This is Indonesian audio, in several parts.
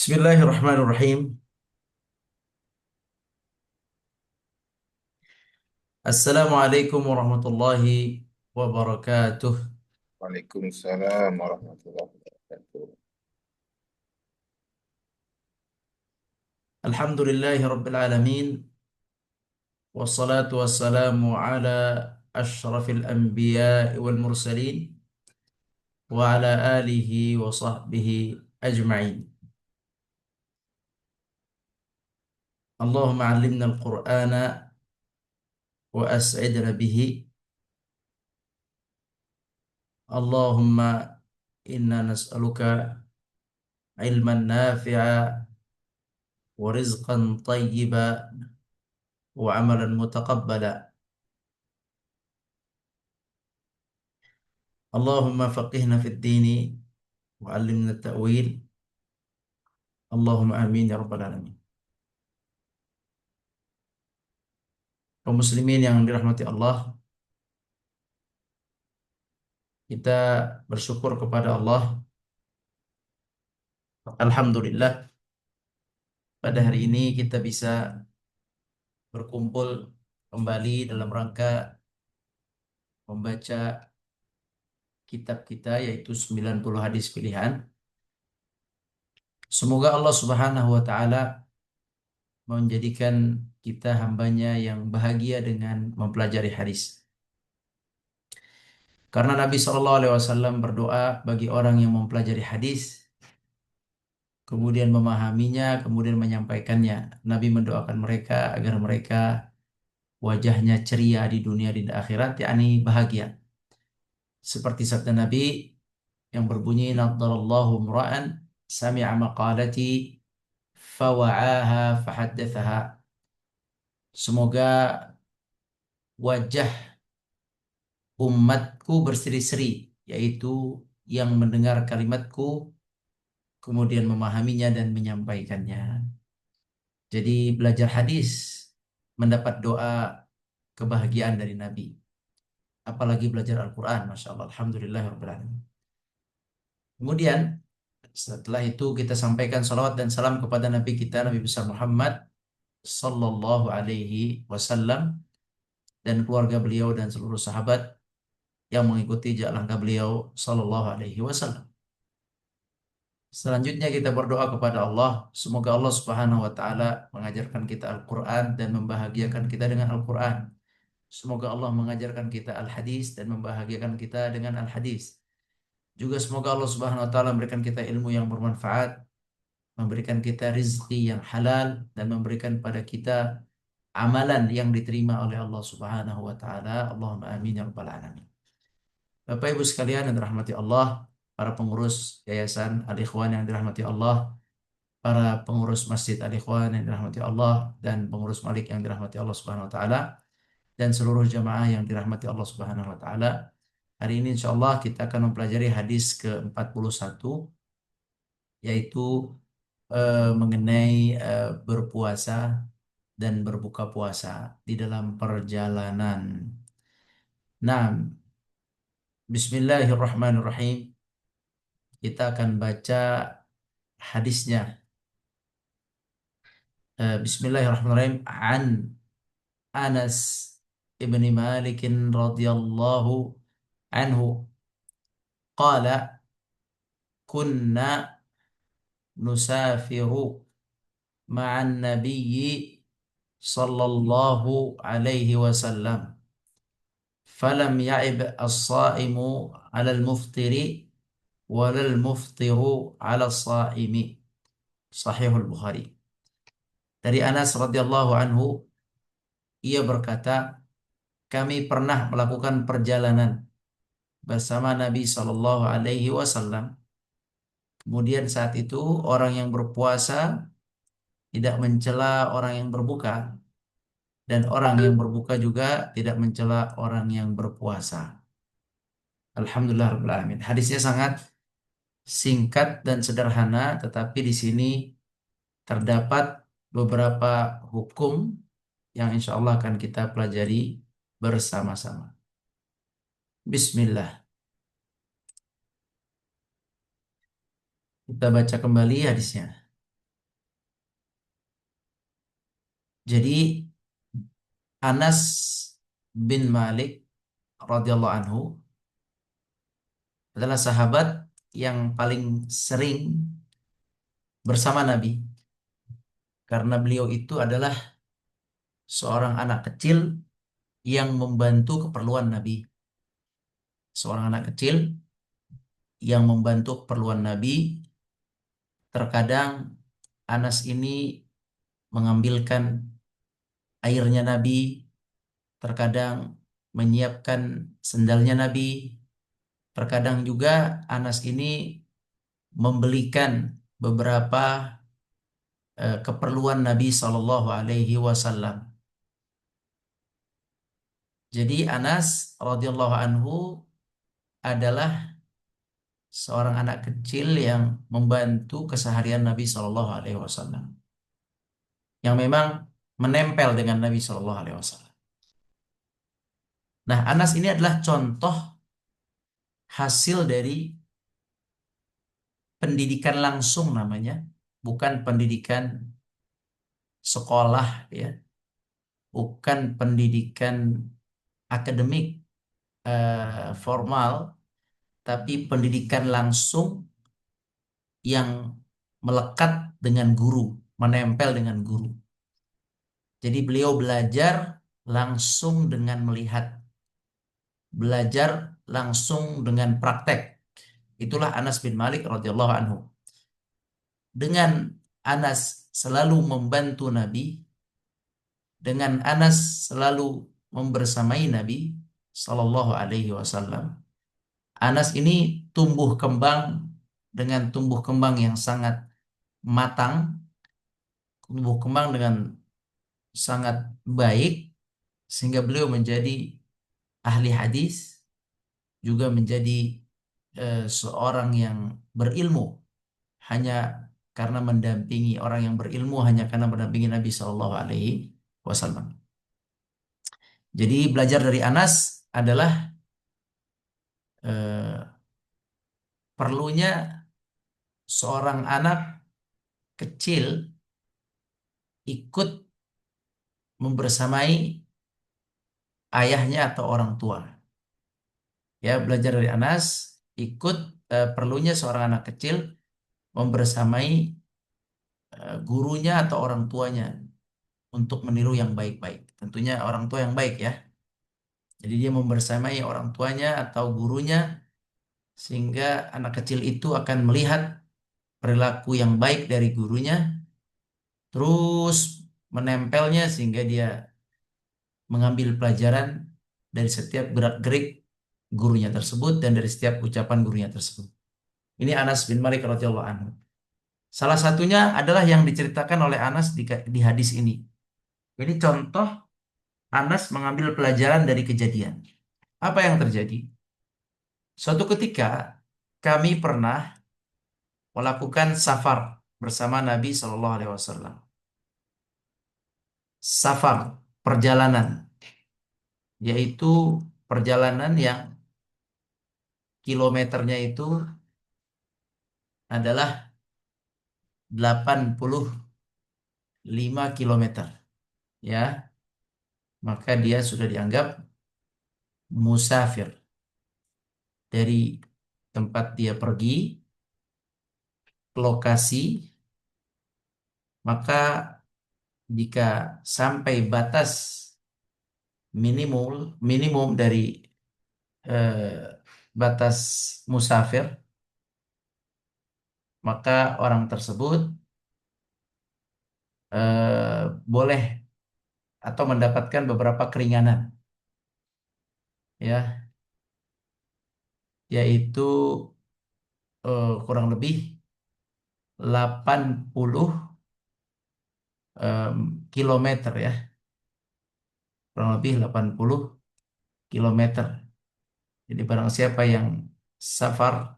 Bismillahirrahmanirrahim. Assalamualaikum warahmatullahi wabarakatuh. Waalaikumsalam warahmatullahi wabarakatuh. Alhamdulillahi rabbil alamin. Wassalatu wassalamu ala ashrafil anbiya wal mursalin wa ala alihi wa sahbihi ajma'in. Allahumma allimna al-Qur'ana wa as'idna bihi. Allahumma inna nas'aluka ilman nafi'a wa rizqan tayyiba wa amalan mutaqabbala. Allahumma faqihna fid dini wa 'allimna at-ta'wil. Allahumma amin ya rabbal alamin. Kaum muslimin yang dirahmati Allah, kita bersyukur kepada Allah. Alhamdulillah, pada hari ini kita bisa berkumpul kembali dalam rangka membaca kitab kita, yaitu 90 hadis pilihan. Semoga Allah Subhanahu wa taala menjadikan kita hambanya yang bahagia dengan mempelajari hadis. Karena Nabi Shallallahu Alaihi Wasallam berdoa bagi orang yang mempelajari hadis, kemudian memahaminya, kemudian menyampaikannya. Nabi mendoakan mereka agar mereka wajahnya ceria di dunia dan di akhirat, yakni bahagia. Seperti sabda Nabi yang berbunyi, "Naddarallahu mura'an sami'a maqalati fawa'aha fahaddathaha." Semoga wajah umatku berseri-seri, yaitu yang mendengar kalimatku, kemudian memahaminya dan menyampaikannya. Jadi belajar hadis mendapat doa kebahagiaan dari Nabi. Apalagi belajar Al-Quran, Masya Allah, Alhamdulillahirrahmanirrahim. Kemudian setelah itu kita sampaikan salawat dan salam kepada Nabi kita, Nabi besar Muhammad Sallallahu Alaihi Wasallam, dan keluarga beliau dan seluruh sahabat yang mengikuti jalan langkah beliau Sallallahu Alaihi Wasallam. Selanjutnya kita berdoa kepada Allah, semoga Allah Subhanahu wa taala mengajarkan kita Al-Qur'an dan membahagiakan kita dengan Al-Qur'an. Semoga Allah mengajarkan kita Al-Hadis dan membahagiakan kita dengan Al-Hadis. Juga semoga Allah Subhanahu wa taala memberikan kita ilmu yang bermanfaat, memberikan kita rizki yang halal, dan memberikan pada kita amalan yang diterima oleh Allah Subhanahu wa taala. Allahumma amin ya rabbal alamin. Bapak Ibu sekalian yang dirahmati Allah, para pengurus Yayasan Al-Ikhwan yang dirahmati Allah, para pengurus Masjid Al-Ikhwan yang dirahmati Allah, dan pengurus Malik yang dirahmati Allah Subhanahu wa taala, dan seluruh jamaah yang dirahmati Allah Subhanahu wa taala. Hari ini insya Allah kita akan mempelajari hadis ke-41, yaitu mengenai berpuasa dan berbuka puasa di dalam perjalanan. Nah, Bismillahirrahmanirrahim. Kita akan baca hadisnya. Bismillahirrahmanirrahim. An Anas ibni Malik radhiyallahu anhu qala kunna nusafiru ma'an nabiyyi sallallahu alaihi wasallam falam ya'ib as-sa'imu 'ala al-muftiri walal muftiru 'ala as-sa'imi. Sahihul Bukhari. Dari Anas radhiyallahu anhu, ia berkata, kami pernah melakukan perjalanan bersama Nabi Shallallahu Alaihi Wasallam. Kemudian saat itu orang yang berpuasa tidak mencela orang yang berbuka, dan orang yang berbuka juga tidak mencela orang yang berpuasa. Alhamdulillah Rabbil Alamin. Hadisnya sangat singkat dan sederhana, tetapi di sini terdapat beberapa hukum yang insya Allah akan kita pelajari bersama-sama. Bismillah. Kita baca kembali hadisnya. Jadi Anas bin Malik radhiyallahu anhu adalah sahabat yang paling sering bersama Nabi karena beliau itu adalah seorang anak kecil yang membantu keperluan Nabi. Seorang anak kecil yang membantu keperluan Nabi. Terkadang Anas ini mengambilkan airnya Nabi, terkadang menyiapkan sendalnya Nabi, terkadang juga Anas ini membelikan beberapa keperluan Nabi Shallallahu Alaihi Wasallam. Jadi Anas radhiyallahu anhu adalah seorang anak kecil yang membantu keseharian Nabi Shallallahu Alaihi Wasallam, yang memang menempel dengan Nabi Shallallahu Alaihi Wasallam. Nah, Anas ini adalah contoh hasil dari pendidikan langsung namanya, bukan pendidikan sekolah ya, bukan pendidikan akademik formal, tapi pendidikan langsung yang melekat dengan guru, menempel dengan guru. Jadi beliau belajar langsung dengan melihat, belajar langsung dengan praktek. Itulah Anas bin Malik radhiyallahu anhu. Dengan Anas selalu membantu Nabi, dengan Anas selalu membersamai Nabi Sallallahu Alaihi Wasallam. Anas ini tumbuh kembang dengan tumbuh kembang yang sangat matang, tumbuh kembang dengan sangat baik, sehingga beliau menjadi ahli hadis, juga menjadi seorang yang berilmu hanya karena mendampingi orang yang berilmu, hanya karena mendampingi Nabi Shallallahu Alaihi Wasallam. Jadi belajar dari Anas adalah eh, perlunya seorang anak kecil ikut membersamai ayahnya atau orang tua. Ya, belajar dari Anas, ikut perlunya seorang anak kecil membersamai gurunya atau orang tuanya untuk meniru yang baik-baik. Tentunya orang tua yang baik ya. Jadi dia membersamai orang tuanya atau gurunya sehingga anak kecil itu akan melihat perilaku yang baik dari gurunya, terus menempelnya sehingga dia mengambil pelajaran dari setiap gerak-gerik gurunya tersebut dan dari setiap ucapan gurunya tersebut. Ini Anas bin Malik radhiyallahu anhu. Salah satunya adalah yang diceritakan oleh Anas di hadis ini. Ini contoh Anas mengambil pelajaran dari kejadian. Apa yang terjadi? Suatu ketika kami pernah melakukan safar bersama Nabi Shallallahu Alaihi Wasallam. Safar, perjalanan, yaitu perjalanan yang kilometernya itu adalah 85 kilometer. Ya, maka dia sudah dianggap musafir. Dari tempat dia pergi ke lokasi, maka jika sampai batas minimum minimum dari batas musafir, maka orang tersebut boleh atau mendapatkan beberapa keringanan, ya, yaitu kurang lebih 80 kilometer ya, kurang lebih 80 kilometer. Jadi barang siapa yang safar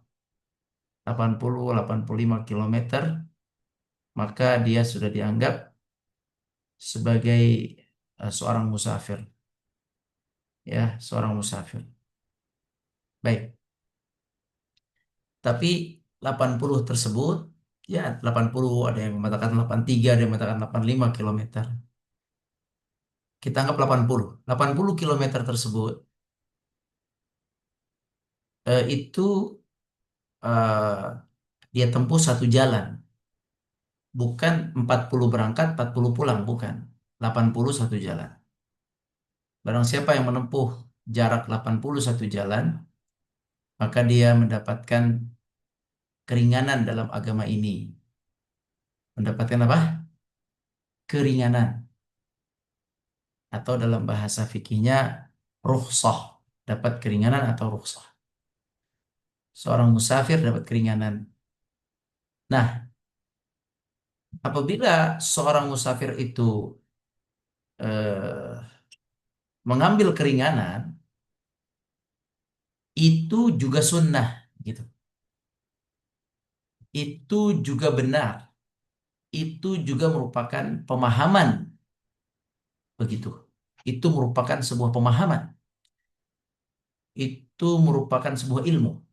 85 kilometer, maka dia sudah dianggap sebagai seorang musafir. Ya, seorang musafir. Baik, tapi 80 tersebut, ya 80 ada yang mengatakan 83, ada yang mengatakan 85 kilometer. kita anggap 80. 80 kilometer tersebut itu eh, dia tempuh satu jalan. Bukan 40 berangkat, 40 pulang, bukan. 80 satu jalan. Barang siapa yang menempuh jarak 81 jalan, maka dia mendapatkan keringanan dalam agama ini. Mendapatkan apa? Keringanan. Atau dalam bahasa fikihnya, rukhsah. Dapat keringanan atau rukhsah. Seorang musafir dapat keringanan. Nah, apabila seorang musafir itu eh, mengambil keringanan, itu juga sunnah, gitu. Itu juga benar. Itu juga merupakan pemahaman, begitu. Itu merupakan sebuah pemahaman. Itu merupakan sebuah ilmu.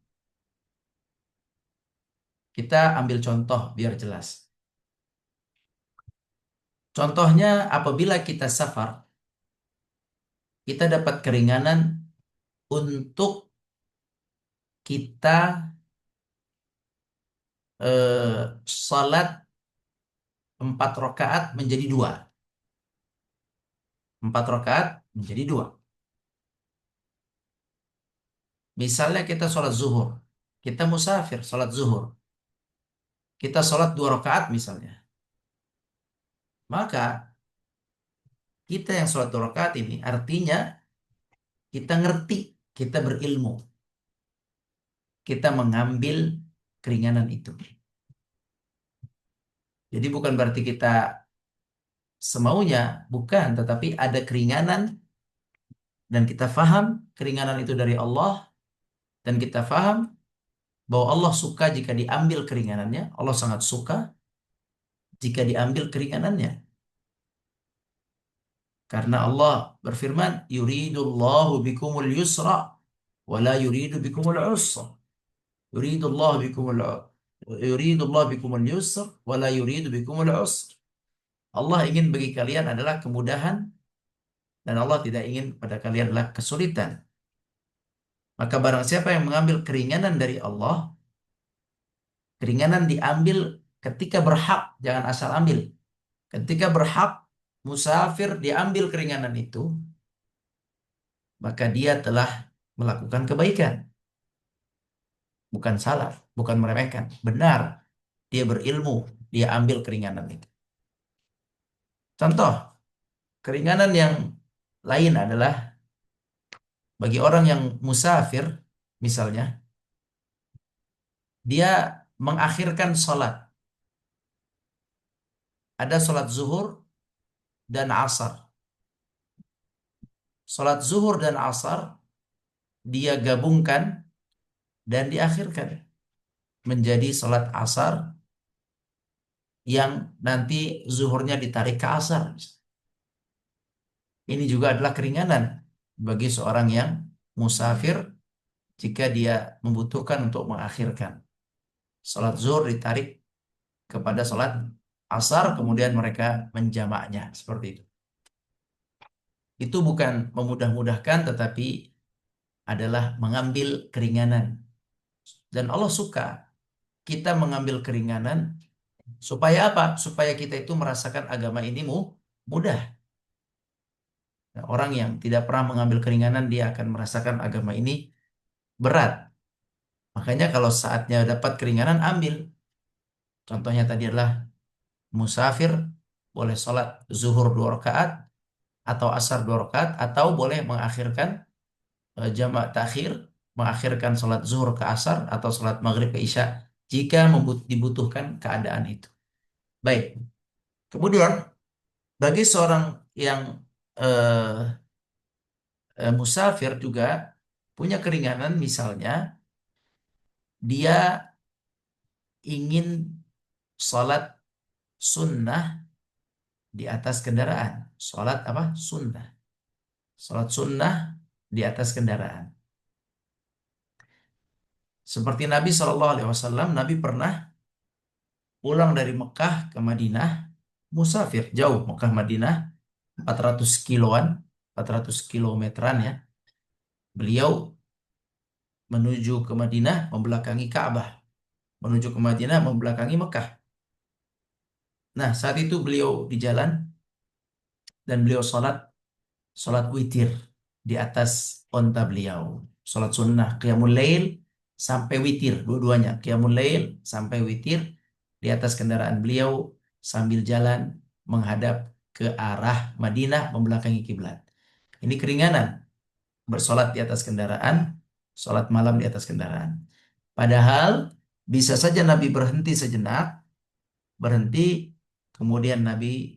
Kita ambil contoh biar jelas. Contohnya apabila kita safar, kita dapat keringanan untuk kita salat 4 rakaat menjadi dua. 4 rakaat menjadi dua. Misalnya kita sholat zuhur. Kita musafir sholat zuhur. Kita sholat 2 rakaat misalnya. Maka kita yang sholat 2 rakaat ini artinya kita ngerti, kita berilmu. Kita mengambil keringanan itu. Jadi bukan berarti kita semaunya, bukan. Tetapi ada keringanan dan kita faham keringanan itu dari Allah. Dan kita faham bahwa Allah suka jika diambil keringanannya. Allah sangat suka jika diambil keringanannya. Karena Allah berfirman, yuridullahu bikumul yusra wa la yuridu bikumul usra. Yuridullahu bikumul yuridullahu bikumul yusra wa la yuridu bikumul usra. Allah ingin bagi kalian adalah kemudahan dan Allah tidak ingin pada kalian adalah kesulitan. Maka barang siapa yang mengambil keringanan dari Allah, keringanan diambil ketika berhak, jangan asal ambil. Ketika berhak, musafir diambil keringanan itu, maka dia telah melakukan kebaikan. Bukan salah, bukan meremehkan. Benar, dia berilmu, dia ambil keringanan itu. Contoh, keringanan yang lain adalah bagi orang yang musafir, misalnya, dia mengakhirkan sholat. Ada sholat zuhur dan asar. Sholat zuhur dan asar, dia gabungkan dan diakhirkan menjadi sholat asar yang nanti zuhurnya ditarik ke asar. Ini juga adalah keringanan bagi seorang yang musafir jika dia membutuhkan untuk mengakhirkan. Sholat zuhur ditarik kepada sholat asar, kemudian mereka menjamaknya. Seperti itu. Itu bukan memudah-mudahkan, tetapi adalah mengambil keringanan. Dan Allah suka kita mengambil keringanan supaya apa? Supaya kita itu merasakan agama ini mudah. Nah, orang yang tidak pernah mengambil keringanan, dia akan merasakan agama ini berat. Makanya kalau saatnya dapat keringanan, ambil. Contohnya tadi adalah musafir, boleh sholat zuhur 2 rakaat, atau asar 2 rakaat, atau boleh mengakhirkan jamak takhir, mengakhirkan sholat zuhur ke asar, atau sholat maghrib ke isya, jika dibutuhkan keadaan itu. Baik. Kemudian, bagi seorang yang eh, musafir juga punya keringanan, misalnya dia ingin sholat sunnah di atas kendaraan. Sholat apa? Sunnah. Sholat sunnah di atas kendaraan. Seperti Nabi SAW, Nabi pernah pulang dari Mekah ke Madinah, musafir jauh Mekah Madinah, 400 kiloan, 400 kilometeran ya. Beliau menuju ke Madinah membelakangi Ka'bah, menuju ke Madinah membelakangi Mekah. Nah, saat itu beliau di jalan dan beliau sholat witir di atas onta beliau. Sholat sunnah, qiyamul lail sampai witir, dua-duanya. Qiyamul lail sampai witir di atas kendaraan beliau sambil jalan menghadap ke arah Madinah membelakangi kiblat. Ini keringanan, bersolat di atas kendaraan, sholat malam di atas kendaraan. Padahal bisa saja Nabi berhenti sejenak, berhenti, kemudian Nabi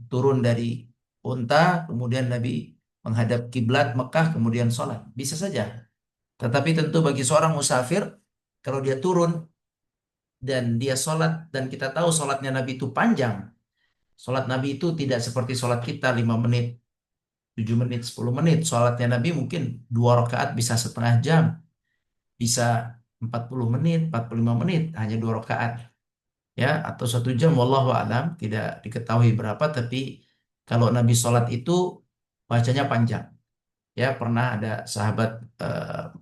turun dari unta, kemudian Nabi menghadap kiblat Mekah, kemudian sholat. Bisa saja. Tetapi tentu bagi seorang musafir, kalau dia turun dan dia sholat, dan kita tahu sholatnya Nabi itu panjang. Sholat Nabi itu tidak seperti sholat kita 5 menit, 7 menit, 10 menit. Sholatnya Nabi mungkin 2 rakaat bisa setengah jam, bisa 40 menit, 45 menit, hanya 2 rakaat. Ya, atau 1 jam, wallahu alam, tidak diketahui berapa, tapi kalau Nabi sholat itu bacanya panjang. Ya, pernah ada sahabat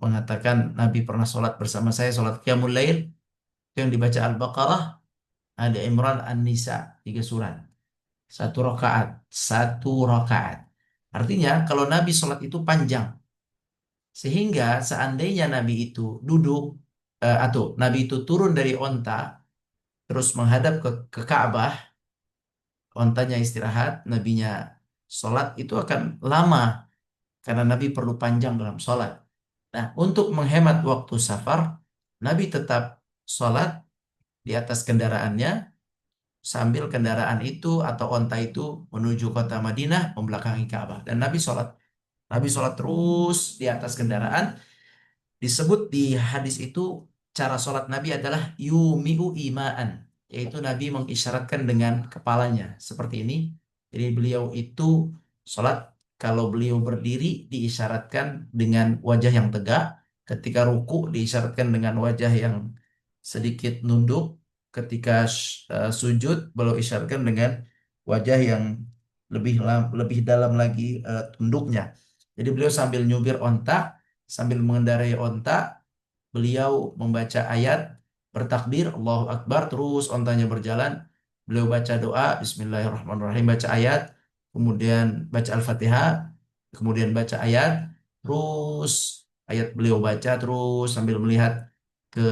mengatakan Nabi pernah sholat bersama saya, sholat Qiyamul Lail, itu yang dibaca Al-Baqarah, ada Imran, An-Nisa, 3 surat. 1 rakaat, 1 rakaat. Artinya kalau Nabi sholat itu panjang, sehingga seandainya Nabi itu duduk, atau Nabi itu turun dari onta, terus menghadap ke Ka'bah, ontanya istirahat, nabinya sholat, itu akan lama karena Nabi perlu panjang dalam sholat. Nah, untuk menghemat waktu safar, Nabi tetap sholat di atas kendaraannya sambil kendaraan itu atau onta itu menuju kota Madinah membelakangi Ka'bah. Dan Nabi sholat terus di atas kendaraan. Disebut di hadis itu cara sholat Nabi adalah yumi'u ima'an, yaitu Nabi mengisyaratkan dengan kepalanya seperti ini. Jadi beliau itu sholat, kalau beliau berdiri diisyaratkan dengan wajah yang tegak, ketika ruku diisyaratkan dengan wajah yang sedikit nunduk, ketika sujud beliau isyaratkan dengan wajah yang lebih dalam lagi tunduknya. Jadi beliau sambil nyubir onta, sambil mengendarai onta, beliau membaca ayat, bertakbir, Allahu Akbar, terus ontanya berjalan. Beliau baca doa, Bismillahirrahmanirrahim, baca ayat, kemudian baca Al-Fatihah, kemudian baca ayat, terus ayat beliau baca terus sambil melihat ke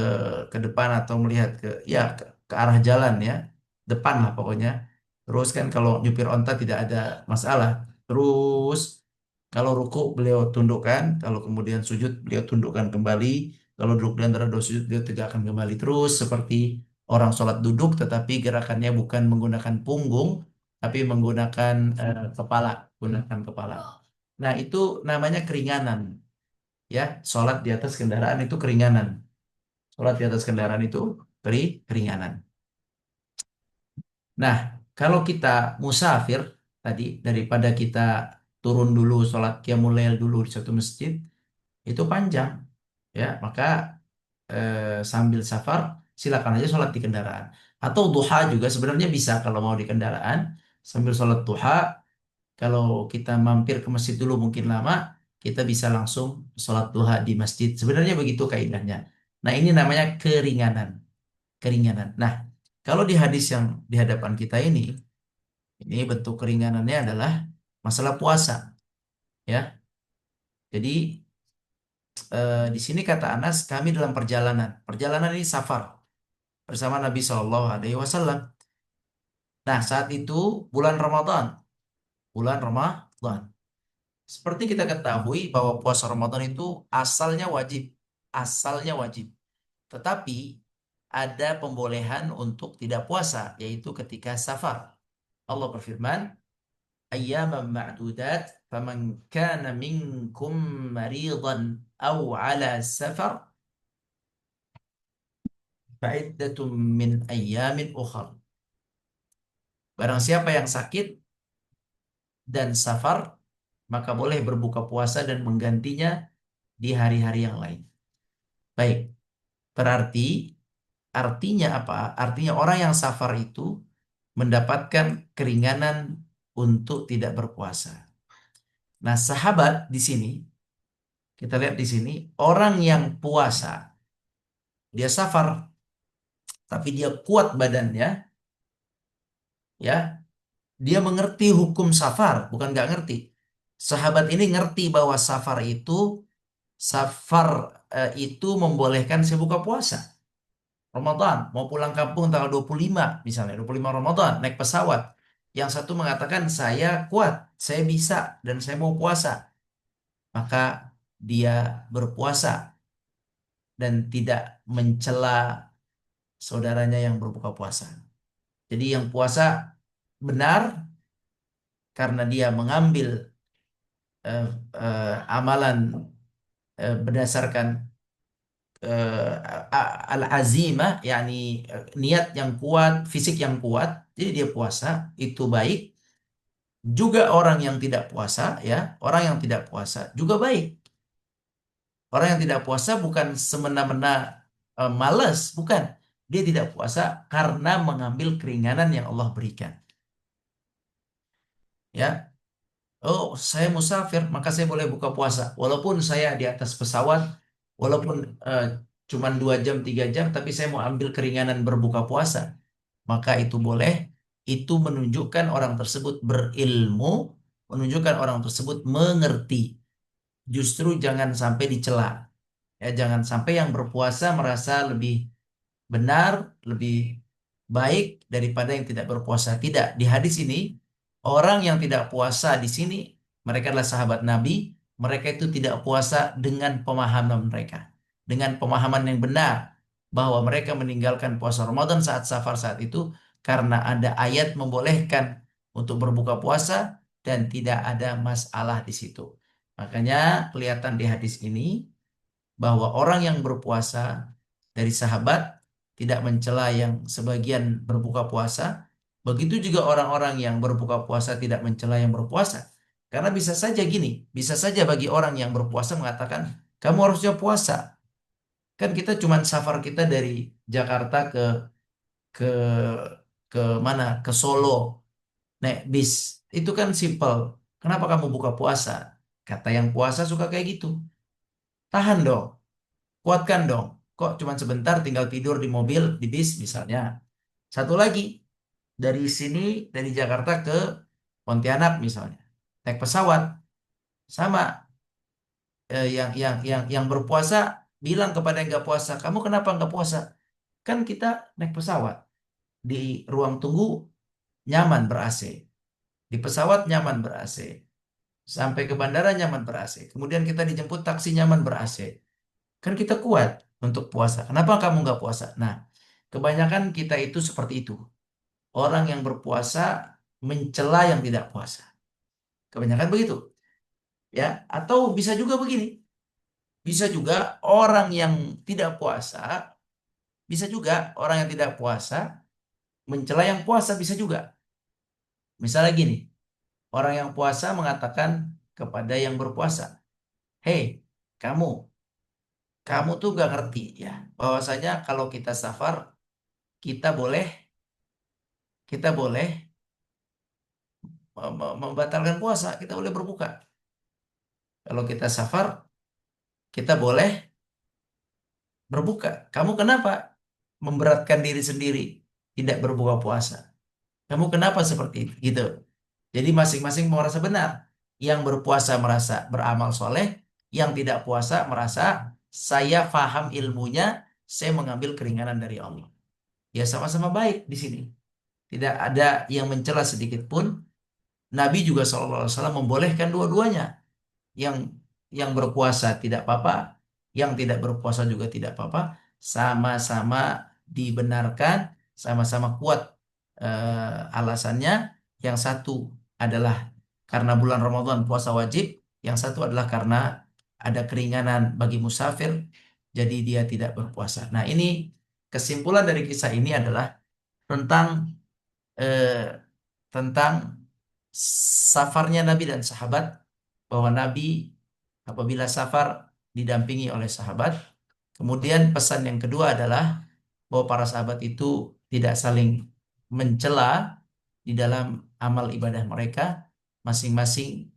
ke depan atau melihat ke arah jalan ya, depan lah pokoknya. Terus kan kalau nyupir onta tidak ada masalah. Terus kalau ruku beliau tundukkan, kalau kemudian sujud beliau tundukkan kembali, kalau duduk di antara dua sujud beliau tegakkan kembali. Terus seperti orang sholat duduk, tetapi gerakannya bukan menggunakan punggung, tapi menggunakan kepala. Nah, itu namanya keringanan. Ya, sholat di atas kendaraan itu keringanan. Sholat di atas kendaraan itu keringanan. Nah, kalau kita musafir tadi, daripada kita turun dulu sholat qiyamul lail dulu di satu masjid, itu panjang. Ya, maka sambil safar silakan aja sholat di kendaraan. Atau duha juga sebenarnya bisa kalau mau di kendaraan sambil sholat duha. Kalau kita mampir ke masjid dulu mungkin lama, kita bisa langsung sholat duha di masjid. Sebenarnya begitu kaidahnya. Nah, ini namanya keringanan. Keringanan. Nah, kalau di hadis yang di hadapan kita ini bentuk keringanannya adalah masalah puasa, ya. Jadi di sini kata Anas, kami dalam perjalanan. Perjalanan ini safar bersama Nabi Shallallahu Alaihi Wasallam. Nah, saat itu bulan Ramadan, bulan Ramadan. Seperti kita ketahui bahwa puasa Ramadan itu asalnya wajib, asalnya wajib. Tetapi ada pembolehan untuk tidak puasa, yaitu ketika safar. Allah berfirman, ayyaman ma'dudat, faman kana minkum maridan aw ala safar, fa'iddatum min ayyamin ukhar. Barang siapa yang sakit dan safar, maka boleh berbuka puasa dan menggantinya di hari-hari yang lain. Baik, berarti artinya apa? Artinya orang yang safar itu mendapatkan keringanan untuk tidak berpuasa. Nah, sahabat di sini, kita lihat di sini, orang yang puasa, dia safar, tapi dia kuat badannya, ya, dia mengerti hukum safar, bukan nggak ngerti. Sahabat ini ngerti bahwa safar itu membolehkan saya buka puasa. Ramadan, mau pulang kampung tanggal 25 misalnya, 25 Ramadan, naik pesawat. Yang satu mengatakan saya kuat, saya bisa, dan saya mau puasa. Maka dia berpuasa dan tidak mencela saudaranya yang berbuka puasa. Jadi yang puasa benar karena dia mengambil eh, amalan berdasarkan al-azimah, yakni niat yang kuat, fisik yang kuat. Jadi dia puasa, itu baik. Juga orang yang tidak puasa, ya, orang yang tidak puasa juga baik. Orang yang tidak puasa bukan semena-mena malas, bukan. Dia tidak puasa karena mengambil keringanan yang Allah berikan. Ya, oh, saya musafir, maka saya boleh buka puasa. Walaupun saya di atas pesawat, walaupun cuma 2 jam, 3 jam, tapi saya mau ambil keringanan berbuka puasa. Maka itu boleh. Itu menunjukkan orang tersebut berilmu, menunjukkan orang tersebut mengerti. Justru jangan sampai dicela. Ya, jangan sampai yang berpuasa merasa lebih benar, lebih baik daripada yang tidak berpuasa. Tidak, di hadis ini orang yang tidak puasa di sini mereka adalah sahabat Nabi, mereka itu tidak puasa dengan pemahaman mereka, dengan pemahaman yang benar bahwa mereka meninggalkan puasa Ramadan saat safar saat itu karena ada ayat membolehkan untuk berbuka puasa dan tidak ada masalah di situ. Makanya kelihatan di hadis ini bahwa orang yang berpuasa dari sahabat tidak mencela yang sebagian berbuka puasa. Begitu juga orang-orang yang berbuka puasa tidak mencela yang berpuasa. Karena bisa saja gini, bisa saja bagi orang yang berpuasa mengatakan, kamu harusnya puasa. Kan kita cuma safar kita dari Jakarta ke ke mana? Ke Solo, naik bis. Itu kan simple. Kenapa kamu buka puasa? Kata yang puasa suka kayak gitu. Tahan dong. Kuatkan dong. Kok cuma sebentar tinggal tidur di mobil, di bis misalnya. Satu lagi, dari sini, dari Jakarta ke Pontianak misalnya. Naik pesawat. Sama, yang berpuasa bilang kepada yang nggak puasa, kamu kenapa nggak puasa? Kan kita naik pesawat. Di ruang tunggu nyaman ber-AC. Di pesawat nyaman ber-AC. Sampai ke bandara nyaman ber-AC. Kemudian kita dijemput taksi nyaman ber-AC. Kan kita kuat untuk puasa. Kenapa kamu nggak puasa? Nah, kebanyakan kita itu seperti itu. Orang yang berpuasa mencela yang tidak puasa. Kebanyakan begitu. Ya, atau bisa juga begini. Bisa juga orang yang tidak puasa, bisa juga orang yang tidak puasa mencela yang puasa bisa juga. Misalnya gini, orang yang puasa mengatakan kepada yang berpuasa, "Hei, kamu, kamu tuh gak ngerti ya, bahwasanya kalau kita safar, kita boleh kita boleh membatalkan puasa, kita boleh berbuka. Kalau kita safar, kita boleh berbuka. Kamu kenapa memberatkan diri sendiri tidak berbuka puasa? Kamu kenapa seperti itu? Gitu. Jadi masing-masing merasa benar. Yang berpuasa merasa beramal soleh, yang tidak puasa merasa saya faham ilmunya, saya mengambil keringanan dari Allah. Ya sama-sama baik di sini. Tidak ada yang mencela sedikit pun. Nabi juga SAW membolehkan dua-duanya. Yang yang berpuasa tidak apa-apa, yang tidak berpuasa juga tidak apa-apa, sama-sama dibenarkan, sama-sama kuat alasannya. Yang satu adalah karena bulan Ramadan puasa wajib, yang satu adalah karena ada keringanan bagi musafir, jadi dia tidak berpuasa. Nah, ini kesimpulan dari kisah ini adalah tentang eh, tentang safarnya Nabi dan sahabat, bahwa Nabi apabila safar didampingi oleh sahabat. Kemudian pesan yang kedua adalah bahwa para sahabat itu tidak saling mencela, di dalam amal ibadah mereka, masing-masing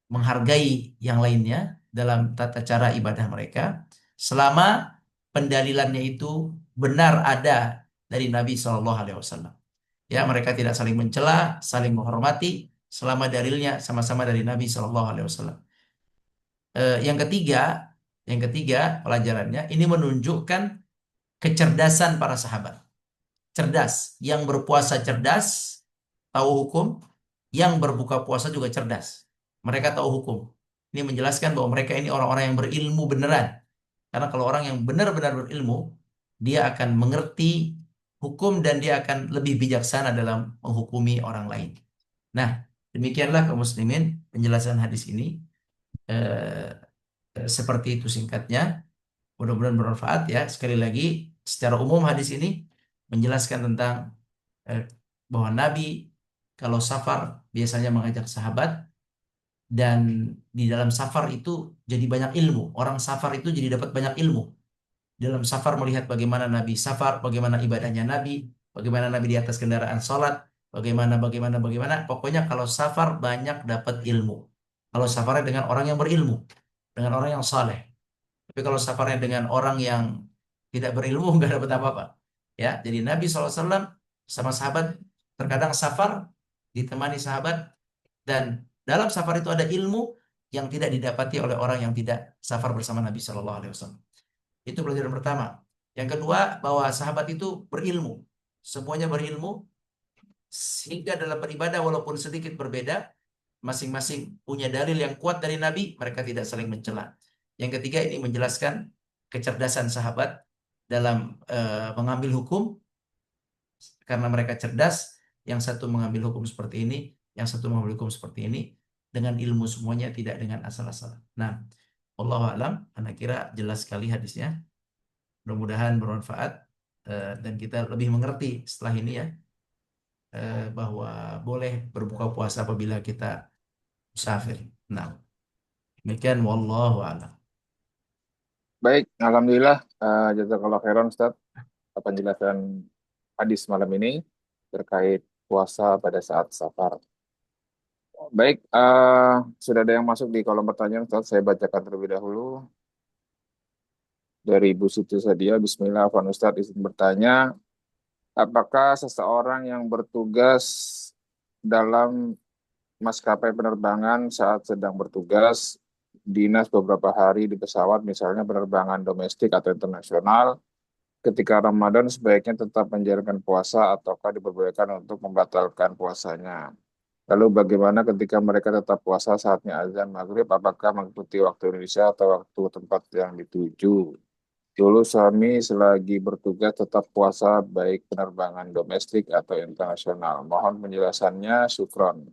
menghargai yang lainnya dalam tata cara ibadah mereka, selama pendalilannya itu benar ada dari Nabi Shallallahu Alaihi Wasallam. Ya, mereka tidak saling mencela, saling menghormati, selama dalilnya sama-sama dari Nabi Shallallahu Alaihi Wasallam. Yang ketiga, pelajarannya ini menunjukkan kecerdasan para sahabat. Cerdas, yang berpuasa cerdas, tahu hukum, yang berbuka puasa juga cerdas. Mereka tahu hukum. Ini menjelaskan bahwa mereka ini orang-orang yang berilmu beneran. Karena kalau orang yang benar-benar berilmu, dia akan mengerti hukum dan dia akan lebih bijaksana dalam menghukumi orang lain. Nah, demikianlah kaum muslimin penjelasan hadis ini. Eh, Seperti itu singkatnya. Mudah-mudahan bermanfaat ya. Sekali lagi, secara umum hadis ini menjelaskan tentang eh, bahwa Nabi kalau safar biasanya mengajak sahabat dan di dalam safar itu jadi banyak ilmu. Orang safar itu jadi dapat banyak ilmu. Dalam safar melihat bagaimana Nabi safar, bagaimana ibadahnya Nabi, bagaimana Nabi di atas kendaraan sholat, bagaimana. Pokoknya kalau safar banyak dapat ilmu. Kalau safarnya dengan orang yang berilmu, dengan orang yang saleh. Tapi kalau safarnya dengan orang yang tidak berilmu, nggak dapat apa-apa. Ya, jadi Nabi SAW sama sahabat terkadang safar ditemani sahabat dan dalam safar itu ada ilmu yang tidak didapati oleh orang yang tidak safar bersama Nabi SAW. Itu pelajaran pertama. Yang kedua, bahwa sahabat itu berilmu. Semuanya berilmu, sehingga dalam beribadah walaupun sedikit berbeda, masing-masing punya dalil yang kuat dari Nabi, mereka tidak saling mencela. Yang ketiga, ini menjelaskan kecerdasan sahabat dalam mengambil hukum, karena mereka cerdas, yang satu mengambil hukum seperti ini, yang satu mengambil hukum seperti ini, dengan ilmu semuanya, tidak dengan asal-asalan. Nah, Allahu a'lam, anak kira jelas sekali hadisnya. Mudah-mudahan bermanfaat dan kita lebih mengerti setelah ini ya, bahwa boleh berbuka puasa apabila kita musafir. Nah, demikian wallahu a'lam. Baik, alhamdulillah. Jazakallah khairan Ustaz penjelasan hadis malam ini terkait puasa pada saat safar. Baik, sudah ada yang masuk di kolom pertanyaan Ustaz. Saya bacakan terlebih dahulu dari Ibu Siti Sadia. Bismillah, Afwan Ustaz izin bertanya, apakah seseorang yang bertugas dalam maskapai penerbangan saat sedang bertugas dinas beberapa hari di pesawat, misalnya penerbangan domestik atau internasional, ketika Ramadan sebaiknya tetap menjalankan puasa ataukah diperbolehkan untuk membatalkan puasanya? Lalu bagaimana ketika mereka tetap puasa saatnya azan maghrib, apakah mengikuti waktu Indonesia atau waktu tempat yang dituju? Dulu suami selagi bertugas tetap puasa baik penerbangan domestik atau internasional. Mohon penjelasannya, syukron.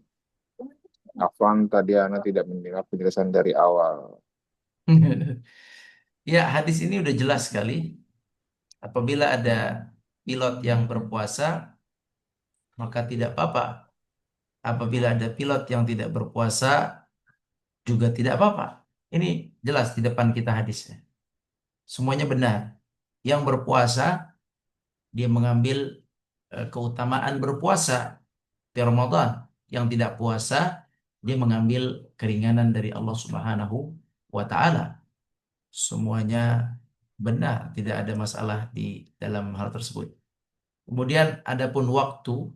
Afwan tadi Ana tidak mendengar penjelasan dari awal. Ya, hadis ini udah jelas sekali. Apabila ada pilot yang berpuasa, maka tidak apa-apa. Apabila ada pilot yang tidak berpuasa, juga tidak apa-apa. Ini jelas di depan kita hadisnya. Semuanya benar. Yang berpuasa, dia mengambil keutamaan berpuasa di Ramadan. Yang tidak puasa, dia mengambil keringanan dari Allah Subhanahu wa Ta'ala. Semuanya benar, tidak ada masalah di dalam hal tersebut. Kemudian adapun waktu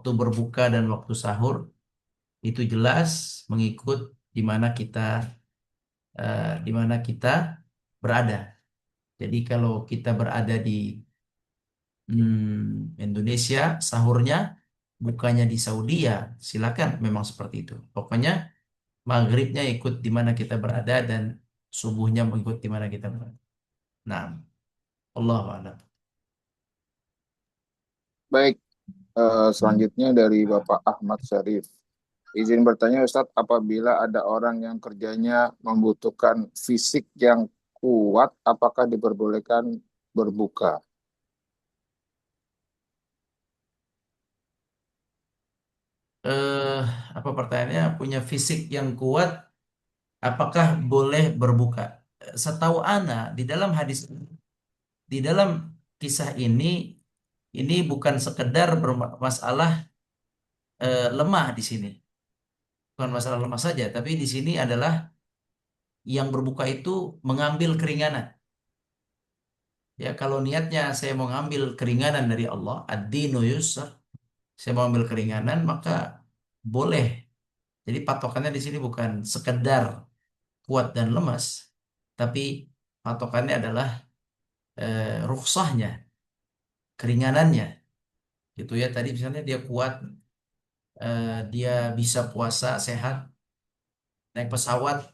berbuka dan waktu sahur itu jelas mengikut di mana kita berada. Jadi kalau kita berada di Indonesia, sahurnya bukanya di Saudi ya silakan, memang seperti itu. Pokoknya maghribnya ikut di mana kita berada dan subuhnya mengikut di mana kita berada. Nah, Allah a'lam. Baik, selanjutnya dari Bapak Ahmad Syarif. Izin bertanya Ustadz, apabila ada orang yang kerjanya membutuhkan fisik yang kuat, apakah diperbolehkan berbuka? Eh, Apa pertanyaannya? Punya fisik yang kuat, apakah boleh berbuka? Setahu ana di dalam kisah ini bukan sekedar bermasalah lemah di sini. Bukan masalah lemah saja, tapi di sini adalah yang berbuka itu mengambil keringanan. Ya, kalau niatnya saya mau ngambil keringanan dari Allah, ad-dinu yusr, saya mau ambil keringanan, maka boleh. Jadi patokannya di sini bukan sekedar kuat dan lemas, tapi patokannya adalah rukhsahnya, keringanannya. Gitu ya. Tadi misalnya dia kuat, dia bisa puasa sehat, naik pesawat,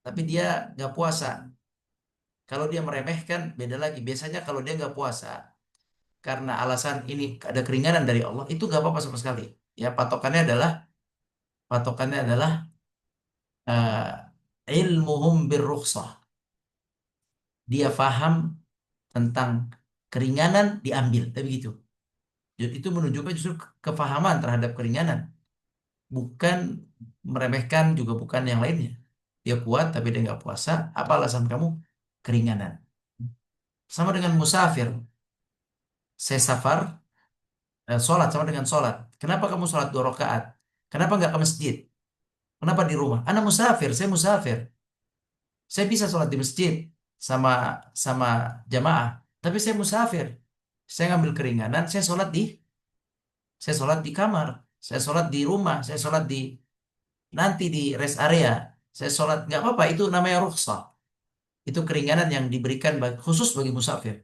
tapi dia nggak puasa. Kalau dia meremehkan, beda lagi. Biasanya kalau dia nggak puasa, karena alasan ini ada keringanan dari Allah, itu nggak apa-apa sama sekali. Ya, patokannya adalah ilmuhum birrukhsah. Dia faham tentang keringanan diambil, tapi gitu. Jadi itu menunjukkan justru kefahaman terhadap keringanan, bukan meremehkan juga bukan yang lainnya. Dia kuat tapi dia nggak puasa. Apa alasan kamu? Keringanan. Sama dengan musafir. Saya safar, sholat sama dengan sholat. Kenapa kamu sholat 2 rakaat? Kenapa nggak ke masjid? Kenapa di rumah? Anak musafir, saya musafir. Saya bisa sholat di masjid sama sama jamaah, tapi saya musafir. Saya ngambil keringanan, saya sholat di kamar, saya sholat di rumah, saya sholat nanti di rest area. Saya sholat nggak apa-apa, itu namanya rukhsah. Itu keringanan yang diberikan khusus bagi musafir.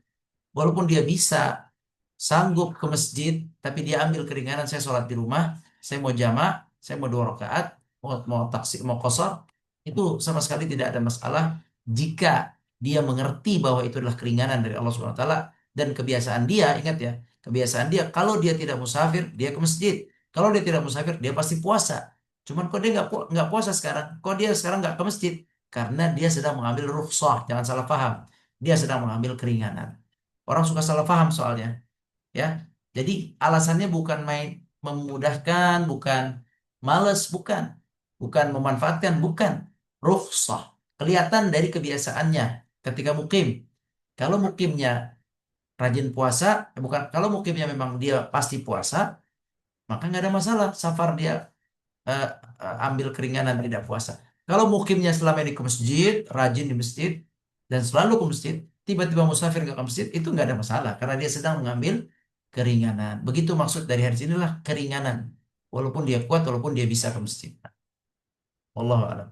Walaupun dia bisa sanggup ke masjid, tapi dia ambil keringanan, saya sholat di rumah, saya mau jamak, saya mau 2 rakaat, mau taksi, mau qashar, itu sama sekali tidak ada masalah jika dia mengerti bahwa itu adalah keringanan dari Allah Subhanahu Wa Taala dan kebiasaan dia, ingat ya, kebiasaan dia kalau dia tidak musafir, dia ke masjid. Kalau dia tidak musafir, dia pasti puasa. Cuman kok dia nggak puasa sekarang? Kok dia sekarang nggak ke masjid? Karena dia sedang mengambil rukhsah, jangan salah paham. Dia sedang mengambil keringanan. Orang suka salah paham soalnya, ya. Jadi alasannya bukan main memudahkan, bukan males, bukan memanfaatkan, bukan rukhsah. Kelihatan dari kebiasaannya ketika mukim. Kalau mukimnya rajin puasa, bukan, kalau mukimnya memang dia pasti puasa, maka nggak ada masalah. Safar dia eh, ambil keringanan tidak puasa. Kalau mukimnya selama ini ke masjid, rajin di masjid, dan selalu ke masjid, tiba-tiba musafir nggak ke masjid, itu nggak ada masalah karena dia sedang mengambil keringanan. Begitu maksud dari hadis inilah keringanan. Walaupun dia kuat, walaupun dia bisa ke masjid. Wallahu a'lam.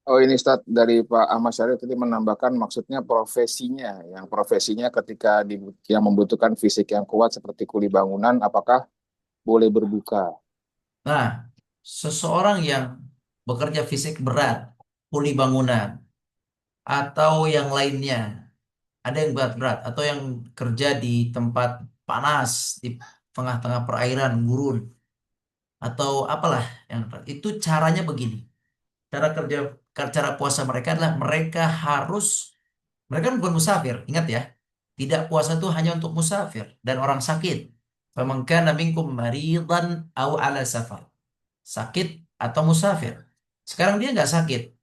Oh ini Ustaz dari Pak Ahmad Syarif tadi menambahkan maksudnya profesinya, yang profesinya ketika yang membutuhkan fisik yang kuat seperti kuli bangunan, apakah boleh berbuka? Nah, seseorang yang bekerja fisik berat, kuli bangunan, atau yang lainnya, ada yang berat-berat, atau yang kerja di tempat panas, di tengah-tengah perairan, gurun, atau apalah yang itu caranya begini. Cara kerja cara puasa mereka adalah mereka kan bukan musafir, ingat ya. Tidak puasa itu hanya untuk musafir dan orang sakit. Faman kana minkum maridan aw ala safar. Sakit atau musafir. Sekarang dia nggak sakit,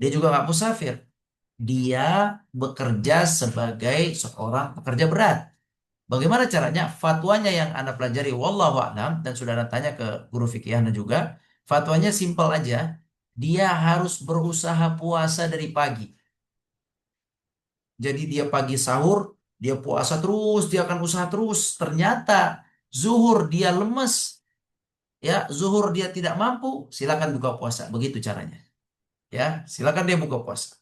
dia juga nggak musafir. Dia bekerja sebagai seorang pekerja berat. Bagaimana caranya? Fatwanya yang Anda pelajari, wallahu a'lam, dan sudah Anda tanya ke guru fikih Anda juga. Fatwanya simpel aja. Dia harus berusaha puasa dari pagi. Jadi dia pagi sahur, dia puasa terus, dia akan usaha terus. Ternyata zuhur dia lemes, ya, zuhur dia tidak mampu, silakan buka puasa. Begitu caranya. Ya, silakan dia buka puasa.